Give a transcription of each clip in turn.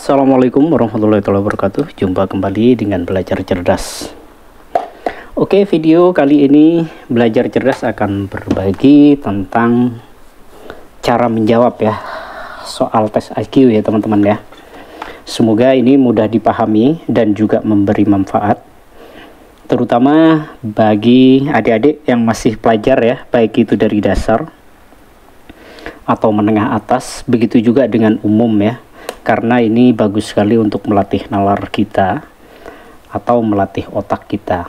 Assalamualaikum warahmatullahi wabarakatuh. Jumpa kembali dengan Belajar Cerdas. Oke, video kali ini Belajar Cerdas akan berbagi tentang cara menjawab ya soal tes IQ ya teman-teman ya. Semoga ini mudah dipahami dan juga memberi manfaat, terutama bagi adik-adik yang masih pelajar ya, baik itu dari dasar atau menengah atas, begitu juga dengan umum ya. Karena ini bagus sekali untuk melatih nalar kita atau melatih otak kita.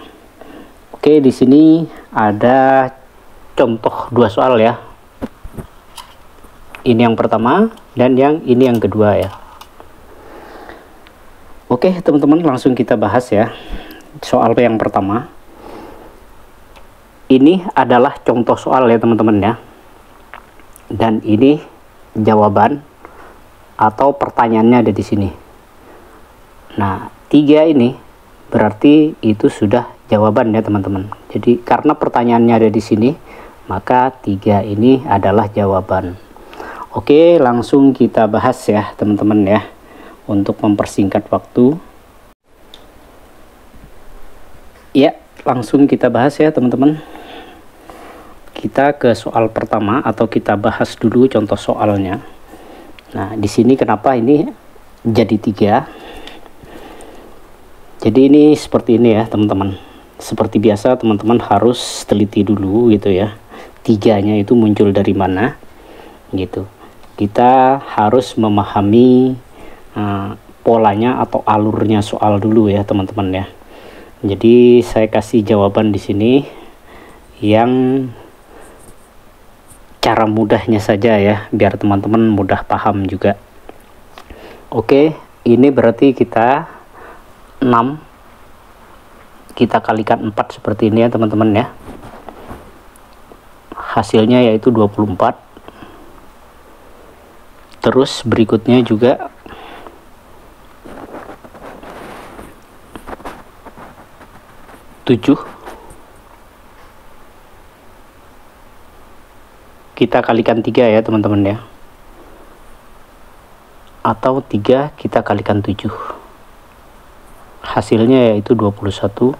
Oke, di sini ada contoh dua soal ya. Ini yang pertama dan ini yang kedua ya. Oke, teman-teman, langsung kita bahas ya. Soal yang pertama. Ini adalah contoh soal ya, teman-teman ya. Dan ini jawaban atau pertanyaannya ada di sini. Nah, 3 ini berarti itu sudah jawaban ya teman-teman. Jadi karena pertanyaannya ada di sini, maka 3 ini adalah jawaban. Oke, langsung kita bahas ya teman-teman ya, untuk mempersingkat waktu. Ya, langsung kita bahas ya teman-teman. Kita ke soal pertama atau kita bahas dulu contoh soalnya. Nah, di sini kenapa ini jadi 3? Jadi ini seperti ini ya teman-teman. Seperti biasa teman-teman harus teliti dulu gitu ya. 3-nya itu muncul dari mana gitu. Kita harus memahami polanya atau alurnya soal dulu ya teman-teman ya. Jadi saya kasih jawaban di sini yang cara mudahnya saja ya, biar teman-teman mudah paham juga. Oke, ini berarti kita 6 kita kalikan 4 seperti ini ya teman-teman ya. Hasilnya yaitu 24. Terus berikutnya juga kita kalikan 3 ya teman-teman ya, atau 3 kita kalikan 7, hasilnya yaitu 21.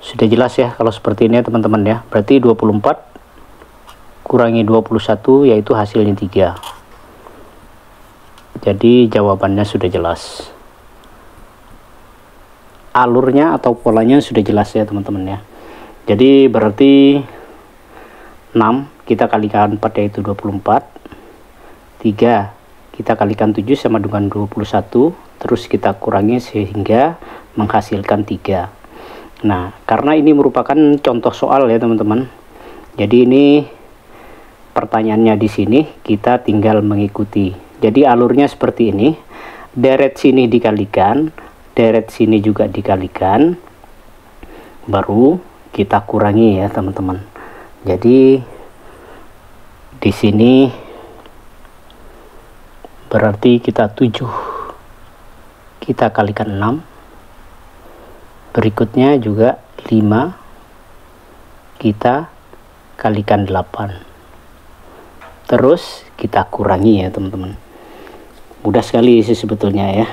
Sudah jelas ya kalau seperti ini ya teman-teman ya. Berarti 24 kurangi 21 yaitu hasilnya 3. Jadi jawabannya sudah jelas, alurnya atau polanya sudah jelas ya teman-teman ya. Jadi berarti 6 kita kalikan 4 yaitu 24, 3 kita kalikan 7 sama dengan 21, terus kita kurangi sehingga menghasilkan 3. Nah, karena ini merupakan contoh soal ya teman-teman, jadi ini pertanyaannya di sini kita tinggal mengikuti. Jadi alurnya seperti ini, deret sini dikalikan, deret sini juga dikalikan, baru kita kurangi ya teman-teman. Jadi di sini berarti kita 7 kita kalikan 6, berikutnya juga 5 kita kalikan 8, terus kita kurangi ya teman-teman. Mudah sekali sih sebetulnya ya.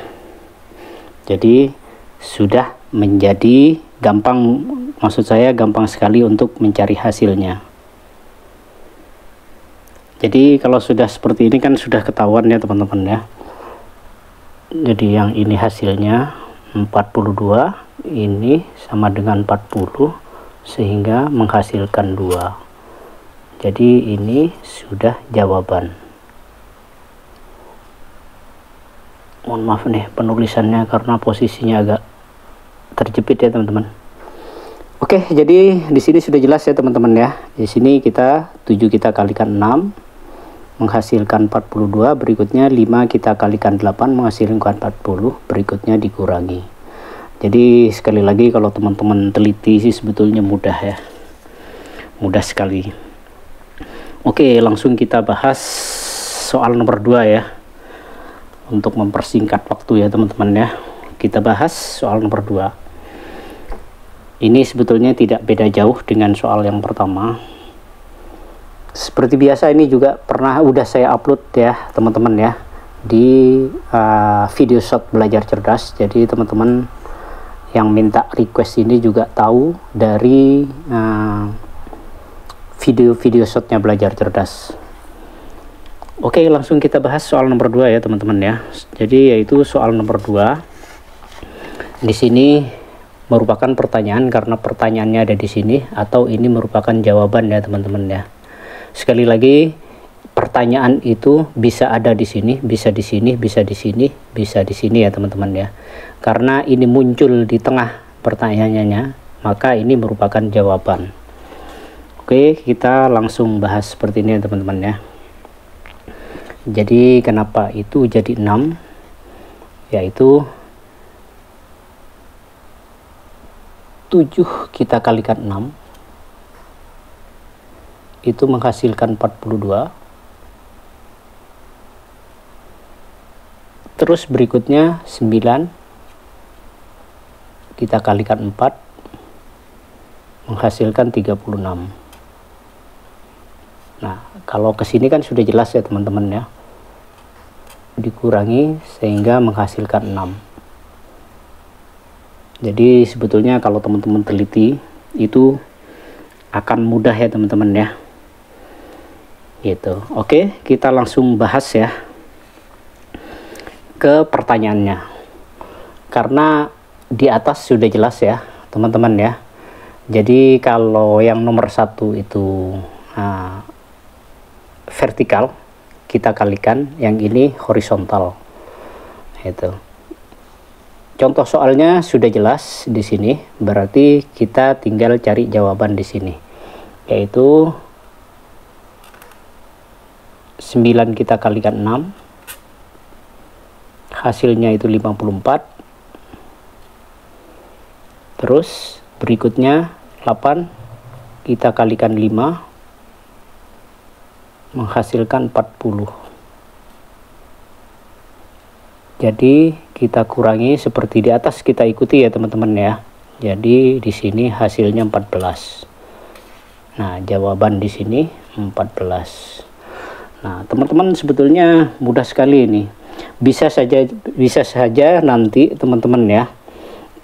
Jadi sudah menjadi gampang, maksud saya gampang sekali untuk mencari hasilnya. Jadi kalau sudah seperti ini kan sudah ketahuan ya teman-teman ya. Jadi yang ini hasilnya 42, ini sama dengan 40, sehingga menghasilkan 2. Jadi ini sudah jawaban. Mohon maaf nih penulisannya karena posisinya agak terjepit ya teman-teman. Oke, jadi di sini sudah jelas ya teman-teman ya. Di sini kita 7 kita kalikan 6 menghasilkan 42, berikutnya 5 kita kalikan 8 menghasilkan 40, berikutnya dikurangi. Jadi sekali lagi kalau teman-teman teliti sih sebetulnya mudah ya, mudah sekali. Oke, langsung kita bahas soal nomor 2 ya, untuk mempersingkat waktu ya teman-teman ya. Kita bahas soal nomor 2. Ini sebetulnya tidak beda jauh dengan soal yang pertama. Seperti biasa ini juga udah saya upload ya teman-teman ya, di video shot belajar cerdas. Jadi teman-teman yang minta request ini juga tahu dari video shotnya belajar cerdas. Oke, langsung kita bahas soal nomor 2 ya teman-teman ya. Jadi yaitu soal nomor 2. Di sini merupakan pertanyaan karena pertanyaannya ada di sini, atau ini merupakan jawaban ya teman-teman ya. Sekali lagi, pertanyaan itu bisa ada di sini, bisa di sini, bisa di sini, bisa di sini ya teman-teman ya. Karena ini muncul di tengah pertanyaannya, maka ini merupakan jawaban. Oke, kita langsung bahas seperti ini ya teman-teman ya. Jadi kenapa itu jadi 6? Yaitu 7 kita kalikan 6 itu menghasilkan 42. Terus berikutnya 9 kita kalikan 4 menghasilkan 36. Nah, kalau ke sini kan sudah jelas ya teman-teman ya. Dikurangi sehingga menghasilkan 6. Jadi sebetulnya kalau teman-teman teliti itu akan mudah ya teman-teman ya. Gitu. Oke, kita langsung bahas ya ke pertanyaannya. Karena di atas sudah jelas ya teman-teman ya. Jadi kalau yang nomor 1 itu vertikal, kita kalikan, yang ini horizontal. Itu. Contoh soalnya sudah jelas di sini, berarti kita tinggal cari jawaban di sini, yaitu 9 kita kalikan 6, hasilnya itu 54. Terus berikutnya 8 kita kalikan 5, menghasilkan 40. Jadi kita kurangi seperti di atas, kita ikuti ya teman-teman ya. Jadi di sini hasilnya 14. Nah, jawaban di sini 14. Nah, teman-teman sebetulnya mudah sekali ini. Bisa saja nanti teman-teman ya.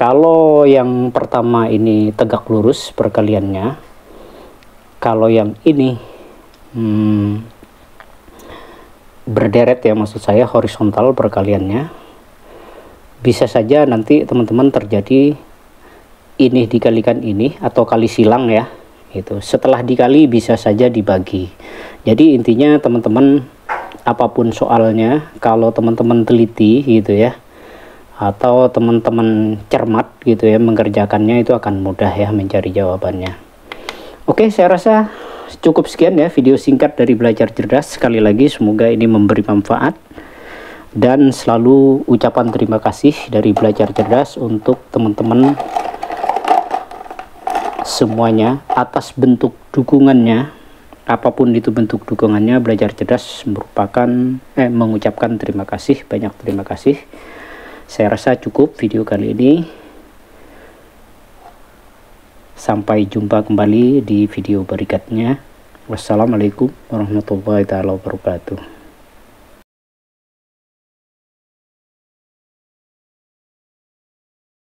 Kalau yang pertama ini tegak lurus perkaliannya. Kalau yang ini berderet ya, maksud saya horizontal perkaliannya, bisa saja nanti teman-teman terjadi ini dikalikan ini atau kali silang ya. Itu setelah dikali bisa saja dibagi. Jadi intinya teman-teman apapun soalnya, kalau teman-teman teliti gitu ya, atau teman-teman cermat gitu ya mengerjakannya, itu akan mudah ya mencari jawabannya. Oke, saya rasa cukup sekian ya video singkat dari Belajar Cerdas. Sekali lagi semoga ini memberi manfaat, dan selalu ucapan terima kasih dari Belajar Cerdas untuk teman-teman semuanya atas bentuk dukungannya. Apapun itu bentuk dukungannya, Belajar Cerdas mengucapkan terima kasih, banyak terima kasih. Saya rasa cukup video kali ini. Sampai jumpa kembali di video berikutnya. Wassalamualaikum warahmatullahi wabarakatuh.